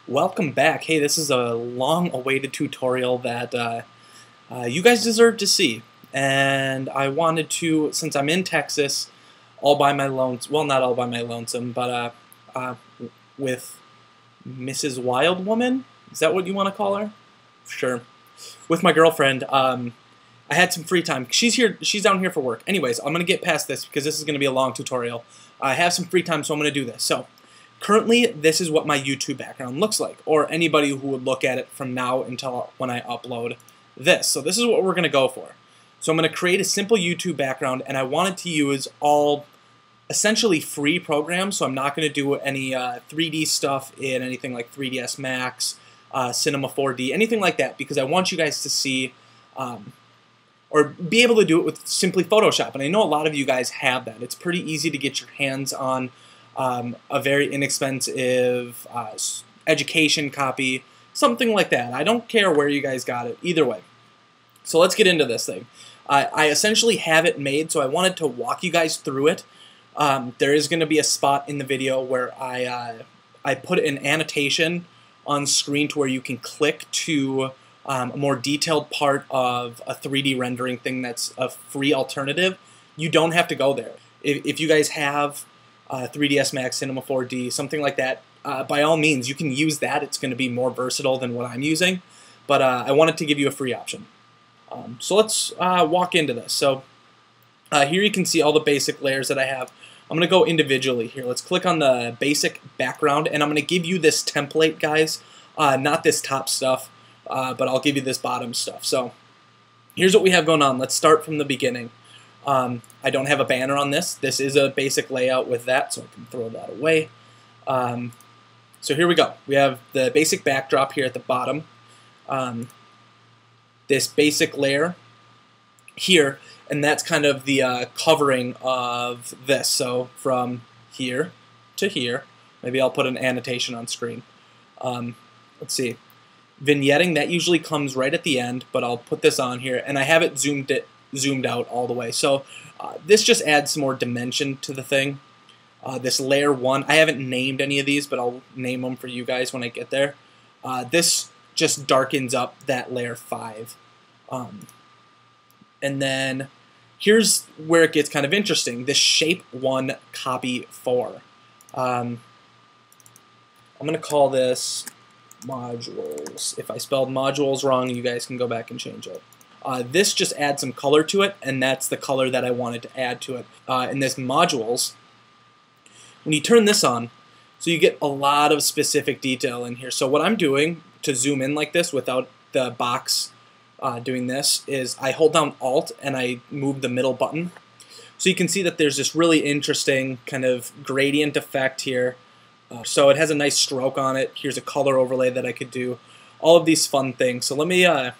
Welcome back. Hey, this is a long-awaited tutorial that you guys deserve to see. And I wanted to, since I'm in Texas, all by my lonesome, well, not all by my lonesome, but with Mrs. Wild Woman? Is that what you want to call her? Sure. With my girlfriend, I had some free time. She's down here for work. Anyways, I'm going to get past this because this is going to be a long tutorial. I have some free time, so I'm going to do this. So, currently, this is what my YouTube background looks like, or anybody who would look at it from now until when I upload this. So this is what we're going to go for. So I'm going to create a simple YouTube background, and I wanted to use all essentially free programs, so I'm not going to do any 3D stuff in anything like 3ds Max, Cinema 4D, anything like that, because I want you guys to see or be able to do it with simply Photoshop. And I know a lot of you guys have that. It's pretty easy to get your hands on a very inexpensive education copy, something like that. I don't care where you guys got it, either way. So let's get into this thing. I essentially have it made, so I wanted to walk you guys through it. There is going to be a spot in the video where I put an annotation on screen to where you can click to a more detailed part of a 3D rendering thing that's a free alternative. You don't have to go there. If you guys have 3ds Max, Cinema 4D, something like that, by all means, you can use that. It's going to be more versatile than what I'm using, but I wanted to give you a free option. So let's walk into this. So here you can see all the basic layers that I have. I'm going to go individually here. Let's click on the basic background, and I'm going to give you this template, guys, not this top stuff, but I'll give you this bottom stuff. So here's what we have going on. Let's start from the beginning. I don't have a banner on this. This is a basic layout with that, so I can throw that away. So here we go. We have the basic backdrop here at the bottom. This basic layer here, and that's kind of the covering of this. So from here to here, maybe I'll put an annotation on screen. Let's see. Vignetting, that usually comes right at the end, but I'll put this on here, and I have it zoomed out all the way. So this just adds some more dimension to the thing. This layer 1, I haven't named any of these, but I'll name them for you guys when I get there. This just darkens up that layer 5. And then here's where it gets kind of interesting. This shape 1 copy 4. I'm going to call this modules. If I spelled modules wrong, you guys can go back and change it. This just adds some color to it, and that's the color that I wanted to add to it. And this modules, when you turn this on, so you get a lot of specific detail in here. So what I'm doing to zoom in like this without the box doing this is I hold down Alt and I move the middle button. So you can see that there's this really interesting kind of gradient effect here. So it has a nice stroke on it. Here's a color overlay that I could do. All of these fun things. So let me... oh,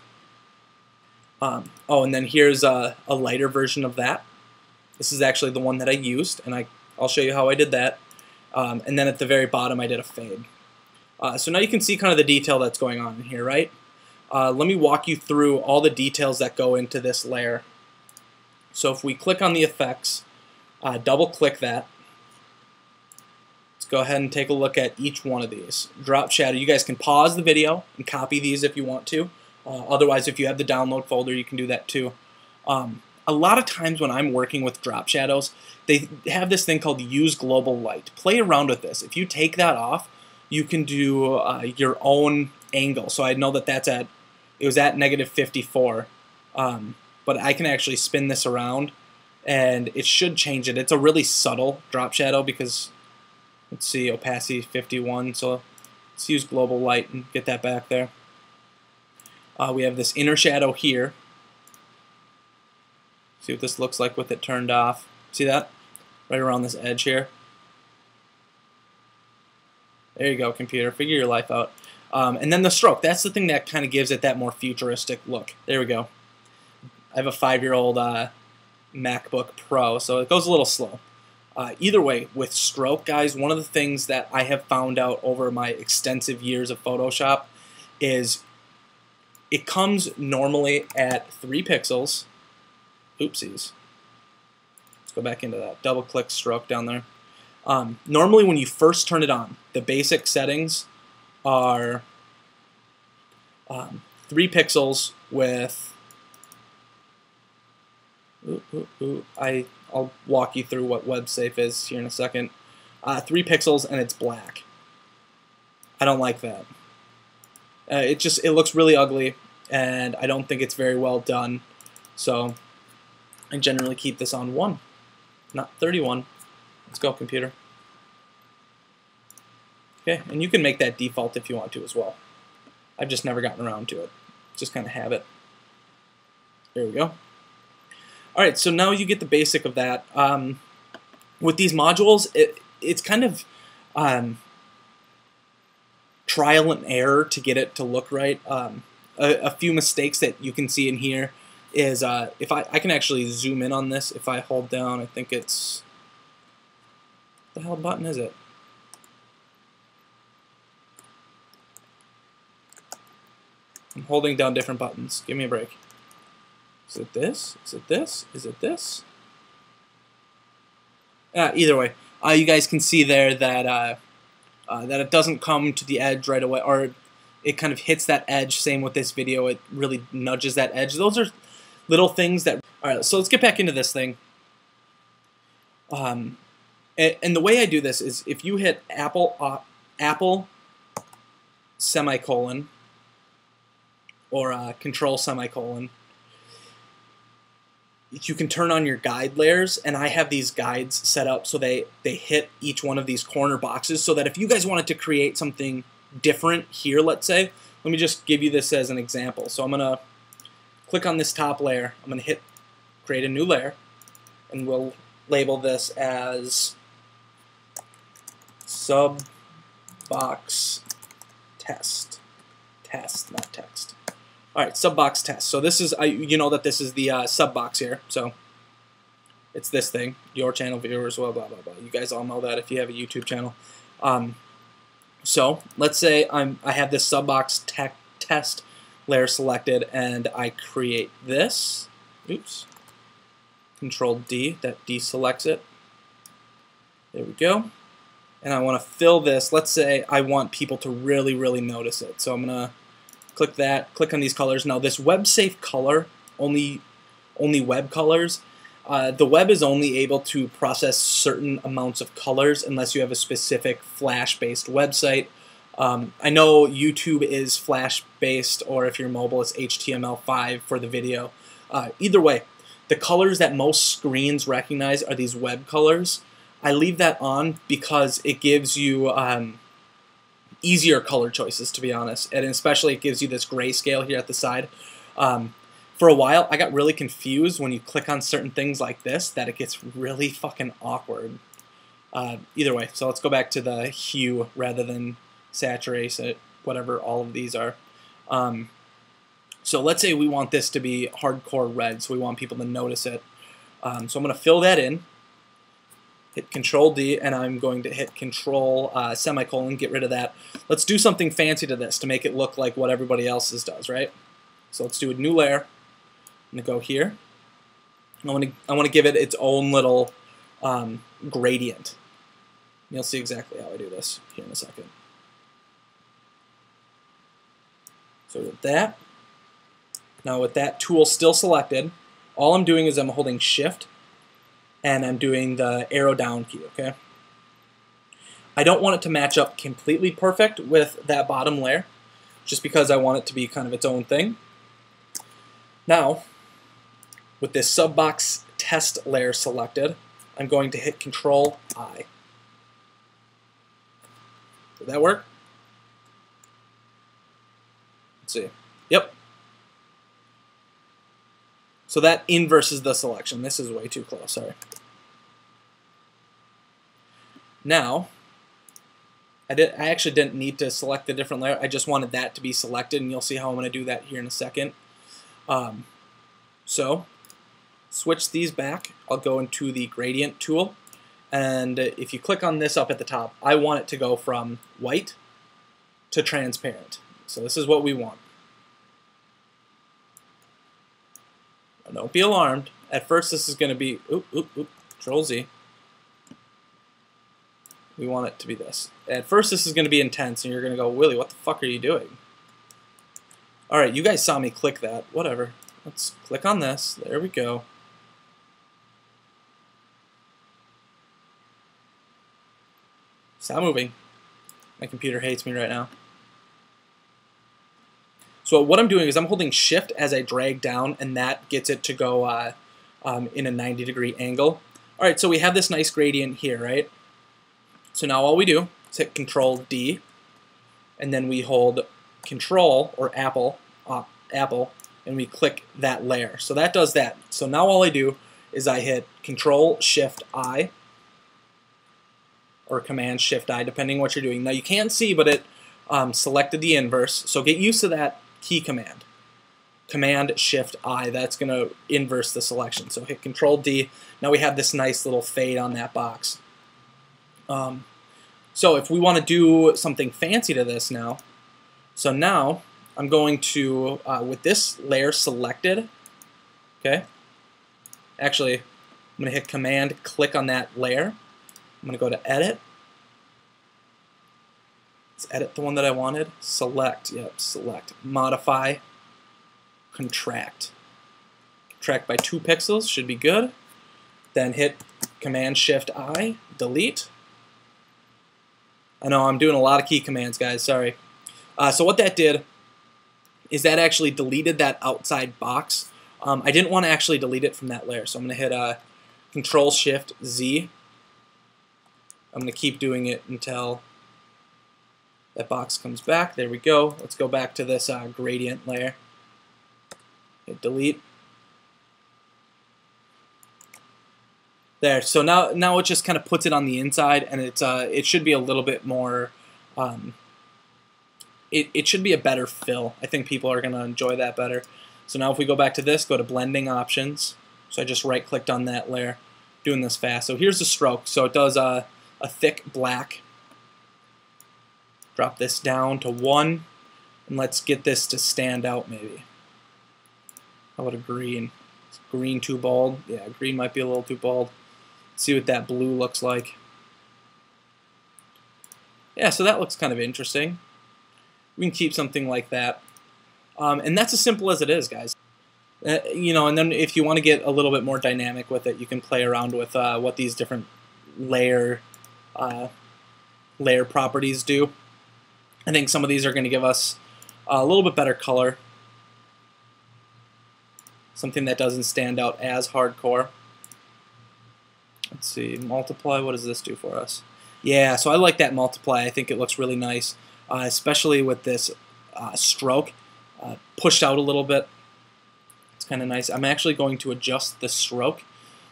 and then here's a lighter version of that. This is actually the one that I used, and I'll show you how I did that. And then at the very bottom, I did a fade. So now you can see kind of the detail that's going on in here, right? Let me walk you through all the details that go into this layer. So if we click on the effects, double-click that. Let's go ahead and take a look at each one of these. Drop shadow. You guys can pause the video and copy these if you want to. Otherwise, if you have the download folder, you can do that too. A lot of times when I'm working with drop shadows, they have this thing called use global light. Play around with this. If you take that off, you can do your own angle. So I know that it was at -54, but I can actually spin this around, and it should change it. It's a really subtle drop shadow because, let's see, opacity 51. So let's use global light and get that back there. We have this inner shadow here. See what this looks like with it turned off. See that? Right around this edge here. There you go, computer. Figure your life out. And then the stroke. That's the thing that kind of gives it that more futuristic look. There we go. I have a 5-year-old MacBook Pro, so it goes a little slow. Either way, with stroke, guys, one of the things that I have found out over my extensive years of Photoshop is it comes normally at 3 pixels. Oopsies. Let's go back into that. Double-click stroke down there. Normally when you first turn it on, the basic settings are 3 pixels with. I'll walk you through what web safe is here in a second. 3 pixels and it's black. I don't like that. It looks really ugly, and I don't think it's very well done. So I generally keep this on 1, not 31. Let's go, computer. Okay, and you can make that default if you want to as well. I've just never gotten around to it. Just kind of have it. There we go. All right, so now you get the basic of that. With these modules, it's kind of trial and error to get it to look right. A few mistakes that you can see in here is if I can actually zoom in on this if I hold down. I think it's, what the hell button is it? I'm holding down different buttons. Give me a break. Is it this? Is it this? Is it this? Either way, you guys can see there that that it doesn't come to the edge right away, or it kind of hits that edge. Same with this video, it really nudges that edge. Those are little things that. All right, so let's get back into this thing. And the way I do this is if you hit Apple semicolon or Control semicolon, you can turn on your guide layers, and I have these guides set up so they hit each one of these corner boxes, so that if you guys wanted to create something different here, let's say, let me just give you this as an example. So I'm going to click on this top layer, I'm going to hit create a new layer, and we'll label this as sub box test, not text. All right, sub box test. So this is, you know that this is the sub box here. So it's this thing, your channel viewers, blah, blah, blah, blah. You guys all know that if you have a YouTube channel. So let's say I have this sub box test layer selected, and I create this. Oops. Control D, that deselects it. There we go. And I want to fill this. Let's say I want people to really, really notice it. So I'm going to click that, click on these colors. Now this web safe color, only web colors. The web is only able to process certain amounts of colors unless you have a specific Flash-based website. I know YouTube is Flash-based, or if you're mobile, it's HTML5 for the video. Either way, the colors that most screens recognize are these web colors. I leave that on because it gives you easier color choices, to be honest, and especially it gives you this grayscale here at the side. For a while, I got really confused when you click on certain things like this, that it gets really fucking awkward. Either way, so let's go back to the hue rather than saturation, whatever all of these are. So let's say we want this to be hardcore red, so we want people to notice it. So I'm going to fill that in, hit Control D, and I'm going to hit Control semicolon, get rid of that. Let's do something fancy to this to make it look like what everybody else's does, right? So let's do a new layer. I'm going to go here. I want to give it its own little gradient. You'll see exactly how I do this here in a second. So with that, now with that tool still selected, all I'm doing is I'm holding Shift and I'm doing the arrow down key, okay? I don't want it to match up completely perfect with that bottom layer, just because I want it to be kind of its own thing. Now, with this sub box test layer selected, I'm going to hit Control I. Did that work? Let's see. Yep. So that inverses the selection. This is way too close, sorry. Now, I actually didn't need to select the different layer. I just wanted that to be selected, and you'll see how I'm going to do that here in a second. So, switch these back. I'll go into the gradient tool, and if you click on this up at the top, I want it to go from white to transparent. So this is what we want. Now, don't be alarmed. At first this is going to be, Control Z. We want it to be this. At first, this is going to be intense, and you're going to go, Willie, what the fuck are you doing? All right, you guys saw me click that. Whatever. Let's click on this. There we go. Stop moving. My computer hates me right now. So what I'm doing is I'm holding Shift as I drag down, and that gets it to go in a 90-degree angle. All right, so we have this nice gradient here, right? So now all we do is hit Control D, and then we hold Control or Apple, and we click that layer. So that does that. So now all I do is I hit Control Shift I, or Command Shift I, depending on what you're doing. Now you can't see, but it selected the inverse. So get used to that key command. Command Shift I, that's going to inverse the selection. So hit Control D. Now we have this nice little fade on that box. So if we want to do something fancy to this now, so now I'm going to, with this layer selected, okay, actually I'm going to hit Command, click on that layer. I'm going to go to Edit. Let's edit the one that I wanted. Select, yep, select. Modify, contract. Contract by 2 pixels, should be good. Then hit Command-Shift-I, delete. I know I'm doing a lot of key commands, guys, sorry. So what that did is that actually deleted that outside box. I didn't want to actually delete it from that layer, so I'm going to hit Control-Shift-Z. I'm going to keep doing it until that box comes back. There we go. Let's go back to this gradient layer. Hit delete. There. So now it just kind of puts it on the inside, and it should be a little bit more. It should be a better fill. I think people are going to enjoy that better. So now if we go back to this, go to blending options. So I just right-clicked on that layer, doing this fast. So here's the stroke. So it does a thick black. Drop this down to 1, and let's get this to stand out maybe. How about a green? Is green too bold? Yeah, green might be a little too bold. Let's see what that blue looks like. Yeah, so that looks kind of interesting. We can keep something like that. And that's as simple as it is, guys. You know, and then if you want to get a little bit more dynamic with it, you can play around with what these different layer properties do. I think some of these are going to give us a little bit better color. Something that doesn't stand out as hardcore. Let's see, multiply, what does this do for us? Yeah, so I like that multiply. I think it looks really nice, especially with this stroke pushed out a little bit. It's kind of nice. I'm actually going to adjust the stroke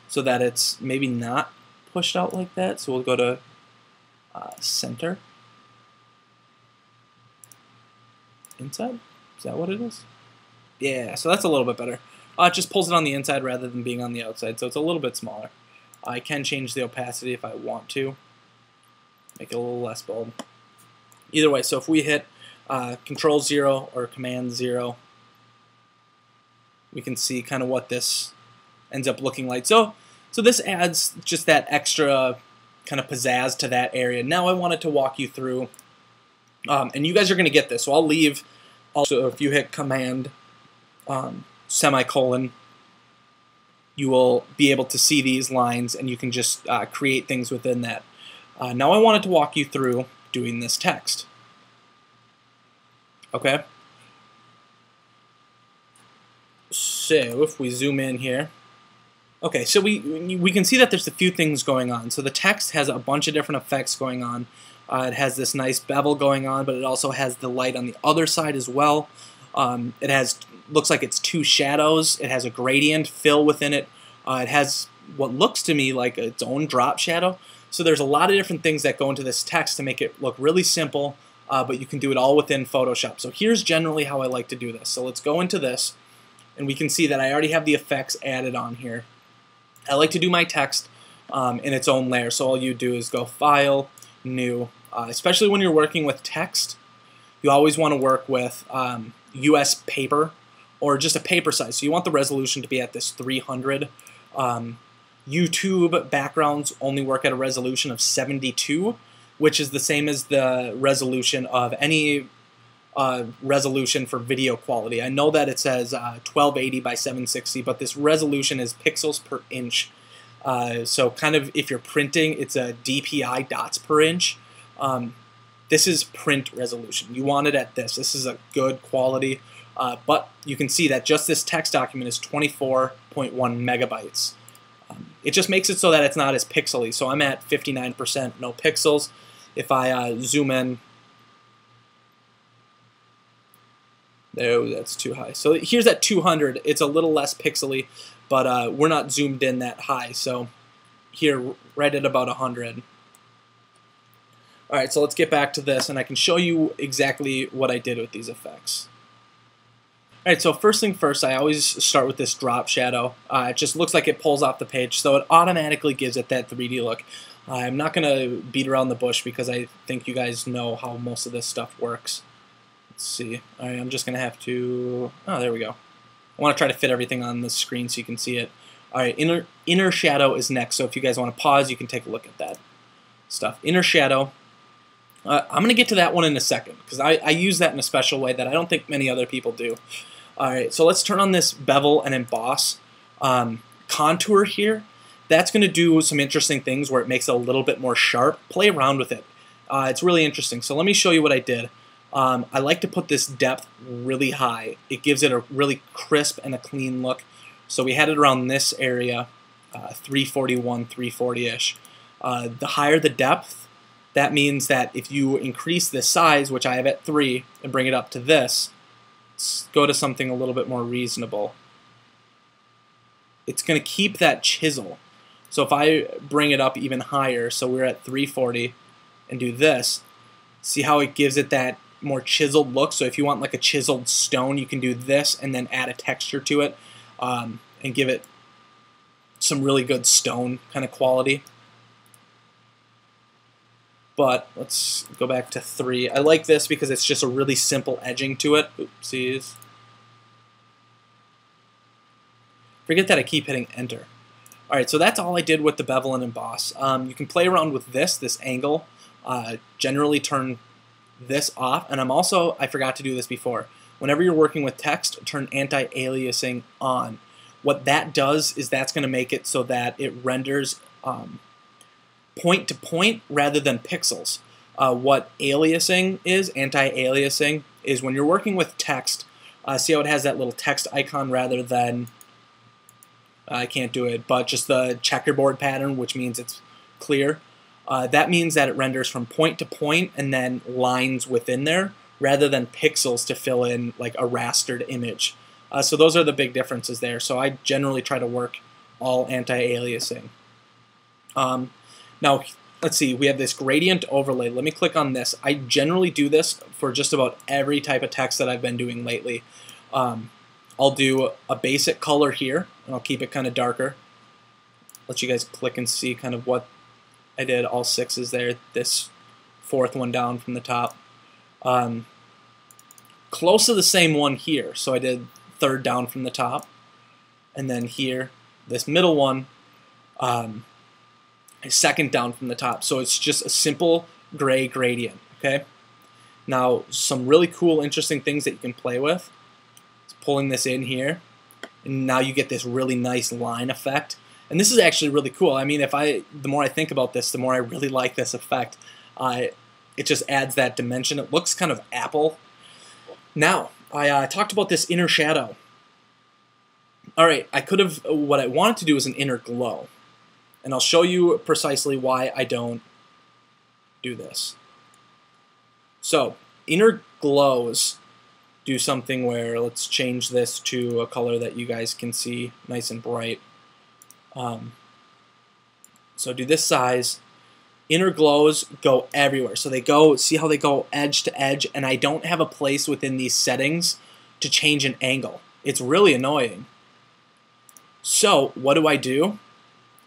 so that it's maybe not pushed out like that. So we'll go to center. Inside? Is that what it is? Yeah, so that's a little bit better. It just pulls it on the inside rather than being on the outside, so it's a little bit smaller. I can change the opacity if I want to. Make it a little less bold. Either way, so if we hit Control 0 or Command 0, we can see kind of what this ends up looking like. So this adds just that extra kind of pizzazz to that area. Now I wanted to walk you through, and you guys are going to get this, so I'll leave. Also, if you hit Command semicolon, you will be able to see these lines, and you can just create things within that. Now I wanted to walk you through doing this text. Okay? So if we zoom in here, okay, so we can see that there's a few things going on. So the text has a bunch of different effects going on. It has this nice bevel going on, but it also has the light on the other side as well. It has, looks like it's 2 shadows. It has a gradient fill within it. It has what looks to me like its own drop shadow. So there's a lot of different things that go into this text to make it look really simple, but you can do it all within Photoshop. So here's generally how I like to do this. So let's go into this, and we can see that I already have the effects added on here. I like to do my text in its own layer. So all you do is go File, New. Especially when you're working with text, you always want to work with US paper or just a paper size. So you want the resolution to be at this 300. YouTube backgrounds only work at a resolution of 72. which is the same as the resolution of any resolution for video quality. I know that it says 1280 by 760, but this resolution is pixels per inch. So kind of if you're printing, it's a DPI, dots per inch. This is print resolution. You want it at this. This is a good quality, but you can see that just this text document is 24.1 megabytes. It just makes it so that it's not as pixely. So I'm at 59% no pixels. If I zoom in, no, that's too high. So here's at 200. It's a little less pixely, but we're not zoomed in that high. So here, right at about 100. All right, so let's get back to this, and I can show you exactly what I did with these effects. All right, so first thing first, I always start with this drop shadow. It just looks like it pulls off the page, so it automatically gives it that 3D look. I'm not going to beat around the bush because I think you guys know how most of this stuff works. Let's see. All right, I'm just going to have to... Oh, there we go. I want to try to fit everything on the screen so you can see it. All right, inner shadow is next, so if you guys want to pause, you can take a look at that stuff. Inner shadow. I'm going to get to that one in a second because I use that in a special way that I don't think many other people do. All right, so let's turn on this bevel and emboss. Contour here, that's going to do some interesting things where it makes it a little bit more sharp. Play around with it. It's really interesting. So let me show you what I did. I like to put this depth really high. It gives it a really crisp and a clean look. So we had it around this area, 341, 340-ish. The higher the depth, that means that if you increase the size, which I have at 3, and bring it up to this, let's go to something a little bit more reasonable. It's going to keep that chisel. So if I bring it up even higher, so we're at 340, and do this, see how it gives it that more chiseled look? So if you want like a chiseled stone, you can do this and then add a texture to it and give it some really good stone kind of quality. But let's go back to 3. I like this because it's just a really simple edging to it. Oopsies. Forget that I keep hitting enter. All right, so that's all I did with the bevel and emboss. You can play around with this angle. Generally turn this off. And I forgot to do this before. Whenever you're working with text, turn anti-aliasing on. What that does is that's going to make it so that it renders point to point rather than pixels. What aliasing is, anti-aliasing, is when you're working with text, see how it has that little text icon rather than, I can't do it, but just the checkerboard pattern, which means it's clear. That means that it renders from point to point and then lines within there rather than pixels to fill in like a rastered image. So those are the big differences there. So I generally try to work all anti-aliasing. Now, let's see, we have this gradient overlay. Let me click on this. I generally do this for just about every type of text that I've been doing lately. I'll do a basic color here, and I'll keep it kind of darker. Let you guys click and see kind of what I did. All 6s there, this 4th one down from the top. Close to the same one here, so I did 3rd down from the top. And then here, this middle one, 2nd down from the top. So it's just a simple gray gradient, okay? Now, some really cool, interesting things that you can play with. It's pulling this in here, and now you get this really nice line effect. And this is actually really cool. I mean, the more I think about this, the more I really like this effect. It just adds that dimension. It looks kind of Apple. Now, I talked about this inner shadow. All right, what I wanted to do is an inner glow. And I'll show you precisely why I don't do this. So, inner glows do something where, let's change this to a color that you guys can see nice and bright. So do this size. Inner glows go everywhere. So they go, see how they go edge to edge, and I don't have a place within these settings to change an angle. It's really annoying. So what do?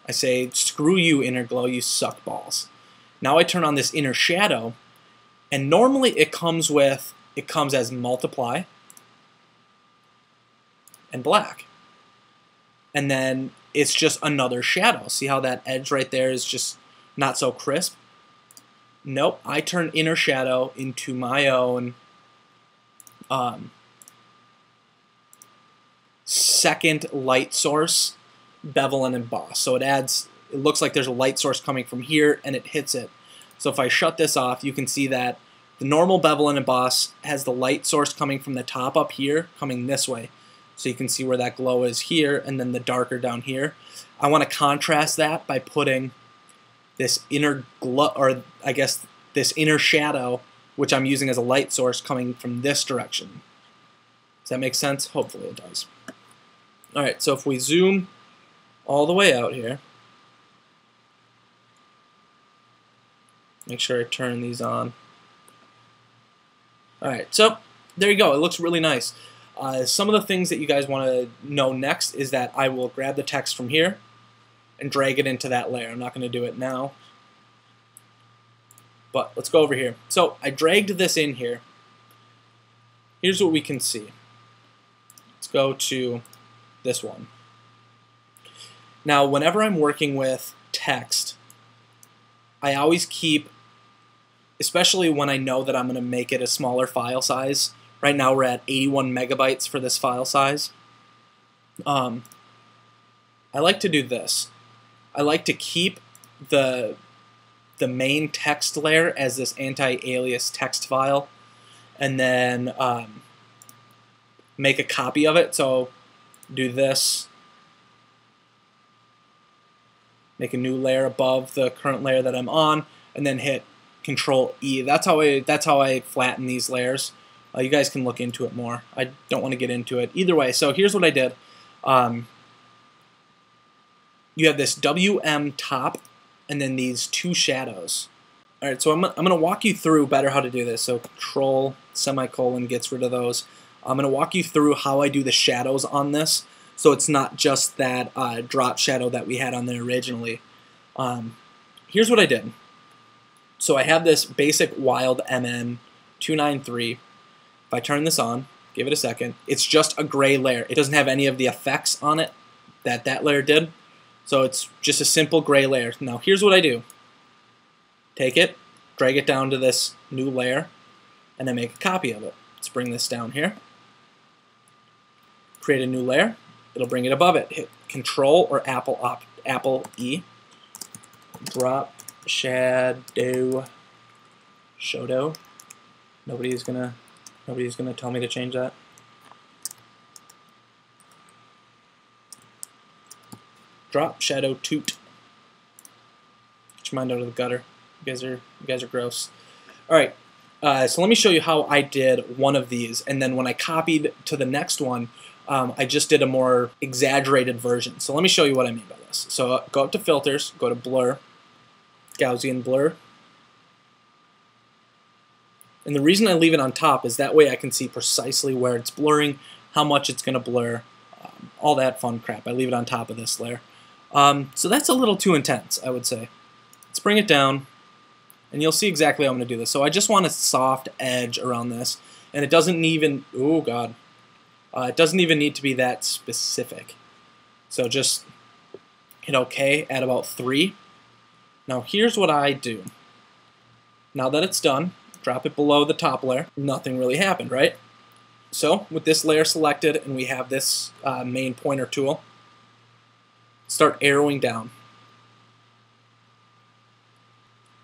I say, screw you, inner glow, you suck balls. Now I turn on this inner shadow, and normally it comes as multiply and black. And then it's just another shadow. See how that edge right there is just not so crisp? Nope, I turn inner shadow into my own second light source, bevel and emboss. So it looks like there's a light source coming from here and it hits it. So if I shut this off, you can see that the normal bevel and emboss has the light source coming from the top up here, coming this way. So you can see where that glow is here, and then the darker down here. I want to contrast that by putting this inner glow, or I guess this inner shadow, which I'm using as a light source, coming from this direction. Does that make sense? Hopefully it does. Alright, so if we zoom all the way out here, make sure I turn these on. Alright, so there you go. It looks really nice. Some of the things that you guys want to know next is that I will grab the text from here and drag it into that layer. I'm not going to do it now, but let's go over here. So I dragged this in here. Here's what we can see. Let's go to this one. Now, whenever I'm working with text, I always keep, especially when I know that I'm going to make it a smaller file size. Right now we're at 81 megabytes for this file size. I like to do this. I like to keep the main text layer as this anti-alias text file, and then make a copy of it. So do this, make a new layer above the current layer that I'm on, and then hit Control E. That's how I flatten these layers. You guys can look into it more. I don't want to get into it either way. So here's what I did. You have this WM top and then these two shadows. All right, so I'm going to walk you through better how to do this. So Control semicolon gets rid of those. I'm going to walk you through how I do the shadows on this, so it's not just that drop shadow that we had on there originally. Here's what I did. So I have this basic Wild MN 293. If I turn this on, give it a second, it's just a gray layer. It doesn't have any of the effects on it that layer did. So it's just a simple gray layer. Now here's what I do. Take it, drag it down to this new layer, and then make a copy of it. Let's bring this down here. Create a new layer. It'll bring it above it. Hit Control or Apple E. Drop shadow. Nobody's gonna tell me to change that. Drop shadow toot. Get your mind out of the gutter. You guys are gross. All right. So let me show you how I did one of these, and then when I copied to the next one, I just did a more exaggerated version. So let me show you what I mean by this. So go up to Filters, go to Blur, Gaussian Blur. And the reason I leave it on top is that way I can see precisely where it's blurring, how much it's going to blur, all that fun crap. I leave it on top of this layer. So that's a little too intense, I would say. Let's bring it down, and you'll see exactly how I'm going to do this. So I just want a soft edge around this, and it doesn't even, oh god, it doesn't even need to be that specific. So just hit OK at about 3. Now here's what I do. Now that it's done, drop it below the top layer. Nothing really happened, right? So with this layer selected, and we have this main pointer tool, start arrowing down.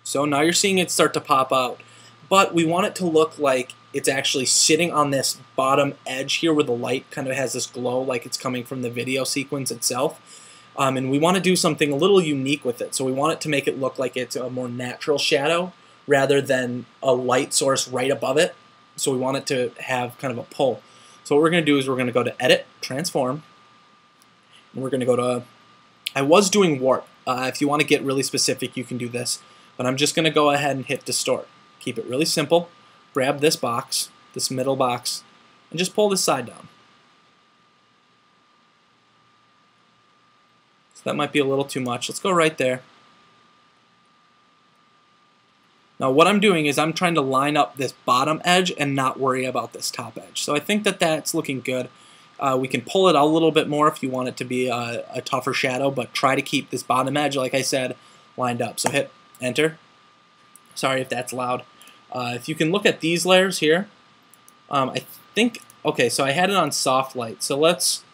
So now you're seeing it start to pop out, but we want it to look like it's actually sitting on this bottom edge here where the light kind of has this glow like it's coming from the video sequence itself. And we want to do something a little unique with it. So we want it to make it look like it's a more natural shadow rather than a light source right above it. So we want it to have kind of a pull. So what we're going to do is we're going to go to Edit, Transform, and we're going to go to, I was doing Warp. If you want to get really specific, you can do this. But I'm just going to go ahead and hit Distort. Keep it really simple. Grab this box, this middle box, and just pull this side down. So that might be a little too much. Let's go right there. Now what I'm doing is I'm trying to line up this bottom edge and not worry about this top edge. So I think that that's looking good. We can pull it out a little bit more if you want it to be a tougher shadow, but try to keep this bottom edge, like I said, lined up. So hit Enter. Sorry if that's loud. If you can look at these layers here, I think, okay, so I had it on soft light. So let's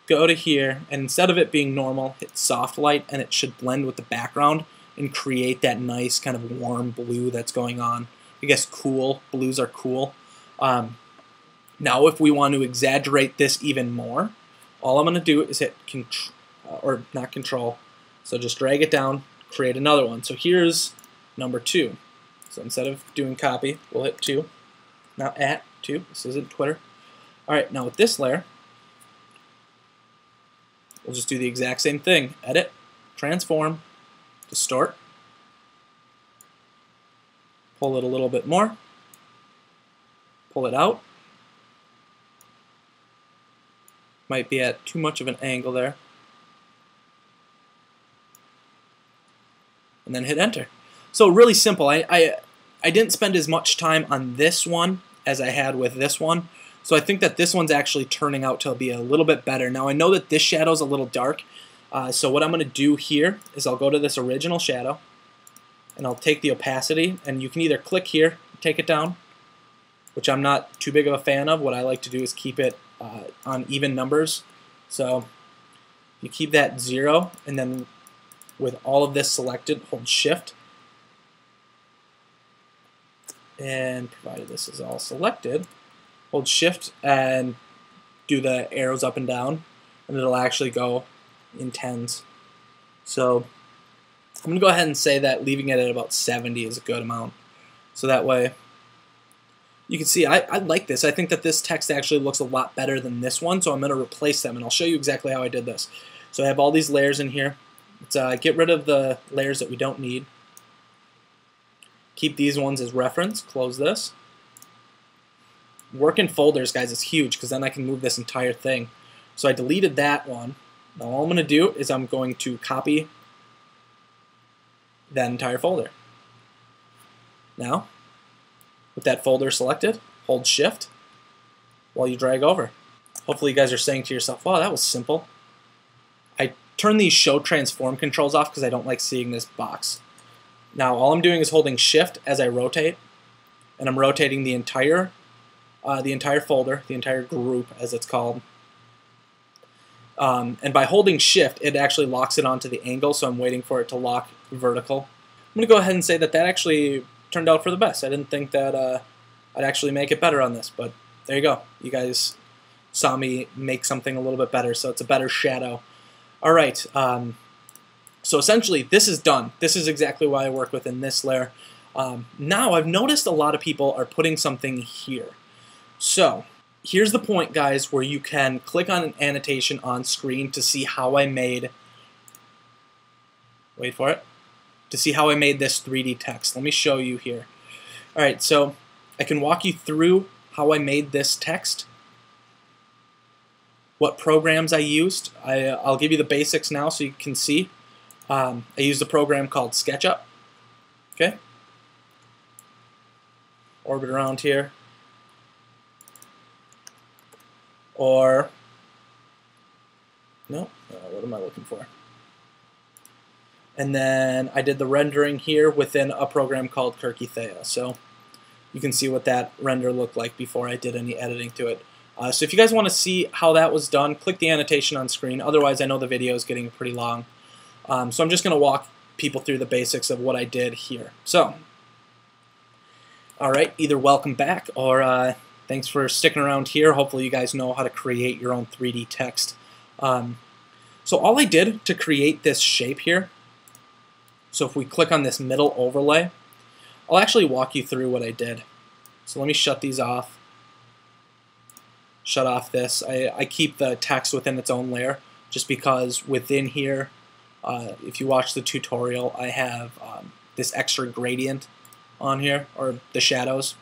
go to here, and instead of it being normal, hit soft light, and it should blend with the background and create that nice kind of warm blue that's going on. I guess cool. Blues are cool. Now if we want to exaggerate this even more, all I'm going to do is hit not control, so just drag it down, create another one. So here's number 2. So instead of doing copy, we'll hit 2. Now at 2. This isn't Twitter. Alright, now with this layer, we'll just do the exact same thing. Edit, transform, distort, pull it a little bit more, pull it out. Might be at too much of an angle there. And then hit enter. So really simple. I didn't spend as much time on this one as I had with this one. So I think that this one's actually turning out to be a little bit better. Now I know that this shadow's a little dark. So what I'm going to do here is I'll go to this original shadow and I'll take the opacity, and you can either click here, take it down, which I'm not too big of a fan of. What I like to do is keep it on even numbers. So you keep that 0, and then with all of this selected, hold shift, and provided this is all selected, hold shift and do the arrows up and down, and it'll actually go in tens. So I'm going to go ahead and say that leaving it at about 70 is a good amount. So that way you can see I like this. I think that this text actually looks a lot better than this one, so I'm going to replace them, and I'll show you exactly how I did this. So I have all these layers in here. Let's get rid of the layers that we don't need. Keep these ones as reference. Close this. Work in folders, guys, is huge, because then I can move this entire thing. So I deleted that one. Now all I'm going to do is I'm going to copy that entire folder. Now, with that folder selected, hold shift while you drag over. Hopefully you guys are saying to yourself, wow, that was simple. I turn these show transform controls off because I don't like seeing this box. Now all I'm doing is holding shift as I rotate, and I'm rotating the entire folder, the entire group as it's called. And by holding shift, it actually locks it onto the angle, so I'm waiting for it to lock vertical. I'm going to go ahead and say that that actually turned out for the best. I didn't think that I'd actually make it better on this, but there you go. You guys saw me make something a little bit better, so it's a better shadow. All right, so essentially this is done. This is exactly what I work with in this layer. Now I've noticed a lot of people are putting something here. So here's the point, guys, where you can click on an annotation on screen to see how I made, wait for it, to see how I made this 3D text. Let me show you here. All right, so I can walk you through how I made this text, what programs I used. I'll give you the basics now so you can see. I used a program called SketchUp. Okay. Orbit around here. Or, no, what am I looking for? And then I did the rendering here within a program called Thea. So you can see what that render looked like before I did any editing to it. So if you guys want to see how that was done, click the annotation on screen. Otherwise, I know the video is getting pretty long. So I'm just going to walk people through the basics of what I did here. So, all right, either welcome back or thanks for sticking around here. Hopefully you guys know how to create your own 3D text. So all I did to create this shape here, so if we click on this middle overlay, I'll actually walk you through what I did. So let me shut these off. Shut off this. I keep the text within its own layer just because within here, if you watch the tutorial, I have this extra gradient on here, or the shadows.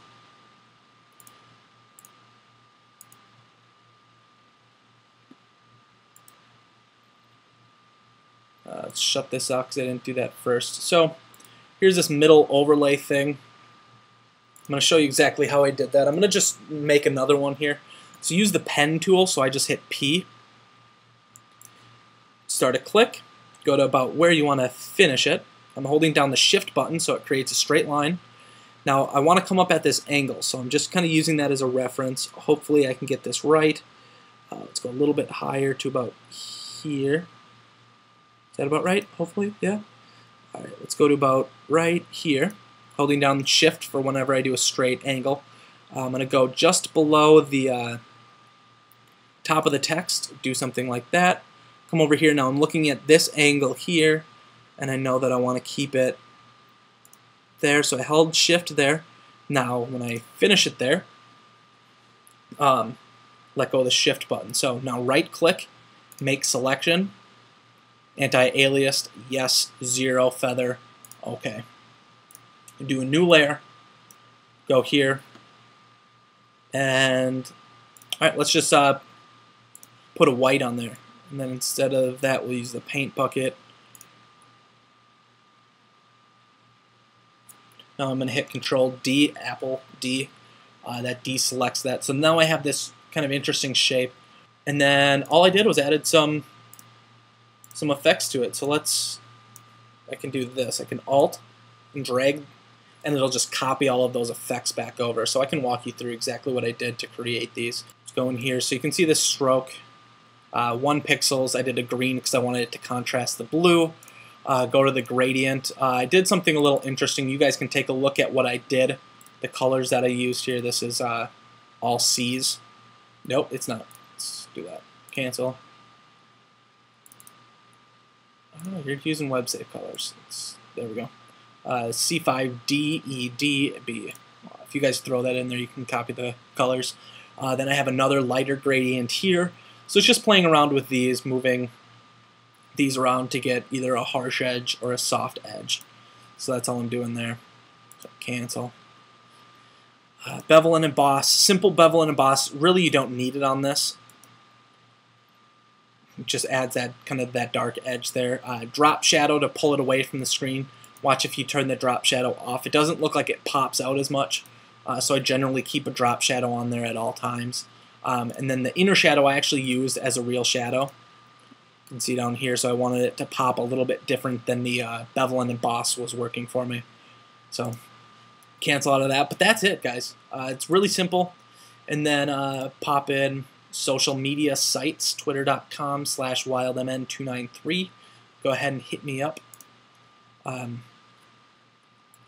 Let's shut this off because I didn't do that first. So here's this middle overlay thing. I'm going to show you exactly how I did that. I'm going to just make another one here. So use the pen tool, so I just hit P. Start a click. Go to about where you want to finish it. I'm holding down the shift button so it creates a straight line. Now I want to come up at this angle, so I'm just kind of using that as a reference. Hopefully I can get this right. Let's go a little bit higher to about here. Is that about right? Hopefully, yeah. All right, let's go to about right here. Holding down shift for whenever I do a straight angle. I'm going to go just below the top of the text, do something like that. Come over here. Now I'm looking at this angle here, and I know that I want to keep it there, so I held shift there. Now when I finish it there, let go of the shift button. So now right click, make selection, anti-aliased, yes, 0, feather, okay. Do a new layer, go here, and alright, let's just put a white on there, and then instead of that we'll use the paint bucket. Now I'm going to hit Control D, Apple D, that deselects that. So now I have this kind of interesting shape, and then all I did was added some effects to it. So I can do this. I can Alt and drag, and it'll just copy all of those effects back over. So I can walk you through exactly what I did to create these. Let's go in here. So you can see this stroke, 1 pixels. I did a green because I wanted it to contrast the blue. Go to the gradient. I did something a little interesting. You guys can take a look at what I did. The colors that I used here. This is all C's. Nope, it's not. Let's do that. Cancel. Oh, you're using web save colors. There we go. C5DEDB. If you guys throw that in there, you can copy the colors. Then I have another lighter gradient here. So it's just playing around with these, moving these around to get either a harsh edge or a soft edge. So that's all I'm doing there. So cancel. Bevel and emboss. Simple bevel and emboss. Really, you don't need it on this. It just adds that kind of that dark edge there. Drop shadow to pull it away from the screen. Watch if you turn the drop shadow off. It doesn't look like it pops out as much. So I generally keep a drop shadow on there at all times. And then the inner shadow I actually used as a real shadow. You can see down here, so I wanted it to pop a little bit different than the bevel and emboss was working for me. So cancel out of that, but that's it, guys. It's really simple. And then pop in social media sites, twitter.com/wildmn293. Go ahead and hit me up.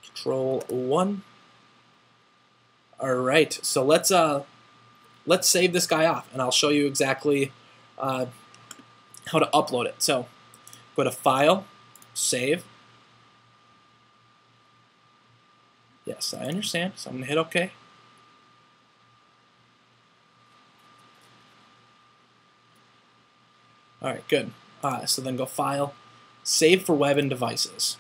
Control 1. All right, so let's save this guy off, and I'll show you exactly how to upload it. So go to File, Save. Yes, I understand. So I'm going to hit OK. All right, good. So then go File, Save for Web and Devices.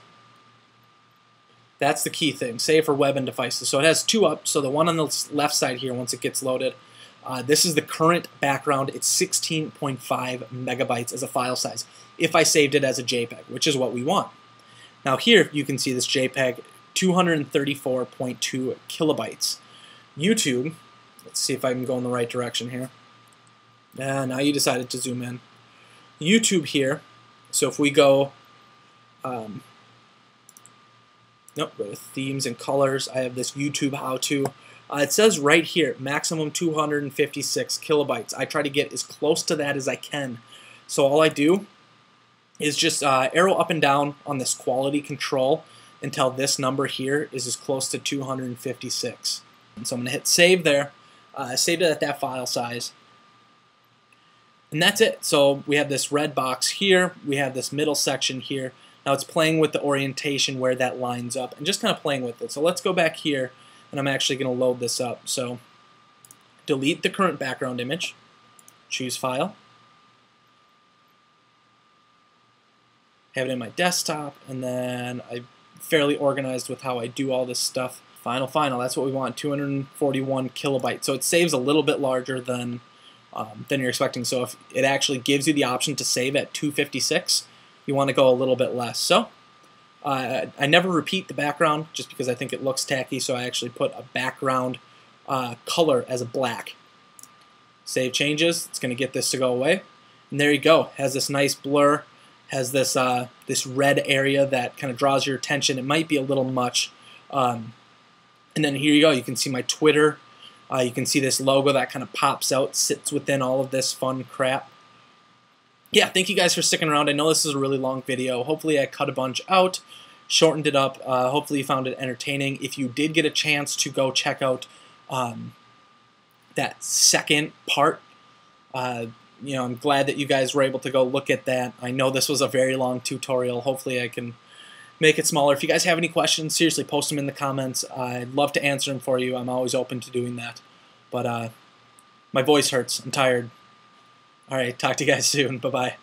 That's the key thing, save for web and devices. So it has 2 up, so the one on the left side here, once it gets loaded, this is the current background. It's 16.5 megabytes as a file size if I saved it as a JPEG, which is what we want. Now here you can see this JPEG, 234.2 kilobytes. YouTube, let's see if I can go in the right direction here. Now you decided to zoom in. YouTube here, so if we go, nope, go to themes and colors. I have this YouTube how-to. It says right here, maximum 256 kilobytes. I try to get as close to that as I can. So all I do is just arrow up and down on this quality control until this number here is as close to 256. And so I'm going to hit save there. I saved it at that file size. And that's it. So we have this red box here. We have this middle section here. Now it's playing with the orientation where that lines up and just kind of playing with it. So let's go back here, and I'm actually going to load this up. So delete the current background image, choose File, have it in my desktop, and then I'm fairly organized with how I do all this stuff. Final, that's what we want, 241 kilobytes. So it saves a little bit larger than you're expecting. So if it actually gives you the option to save at 256, you want to go a little bit less. So I never repeat the background just because I think it looks tacky, so I actually put a background color as a black. Save changes. It's going to get this to go away. And there you go. Has this nice blur, has this this red area that kind of draws your attention. It might be a little much. And then here you go. You can see my Twitter. You can see this logo that kind of pops out, sits within all of this fun crap. Yeah, thank you guys for sticking around. I know this is a really long video. Hopefully I cut a bunch out, shortened it up. Hopefully you found it entertaining. If you did get a chance to go check out that second part, you know, I'm glad that you guys were able to go look at that. I know this was a very long tutorial. Hopefully I can make it smaller. If you guys have any questions, seriously, post them in the comments. I'd love to answer them for you. I'm always open to doing that. But my voice hurts. I'm tired. All right, talk to you guys soon. Bye-bye.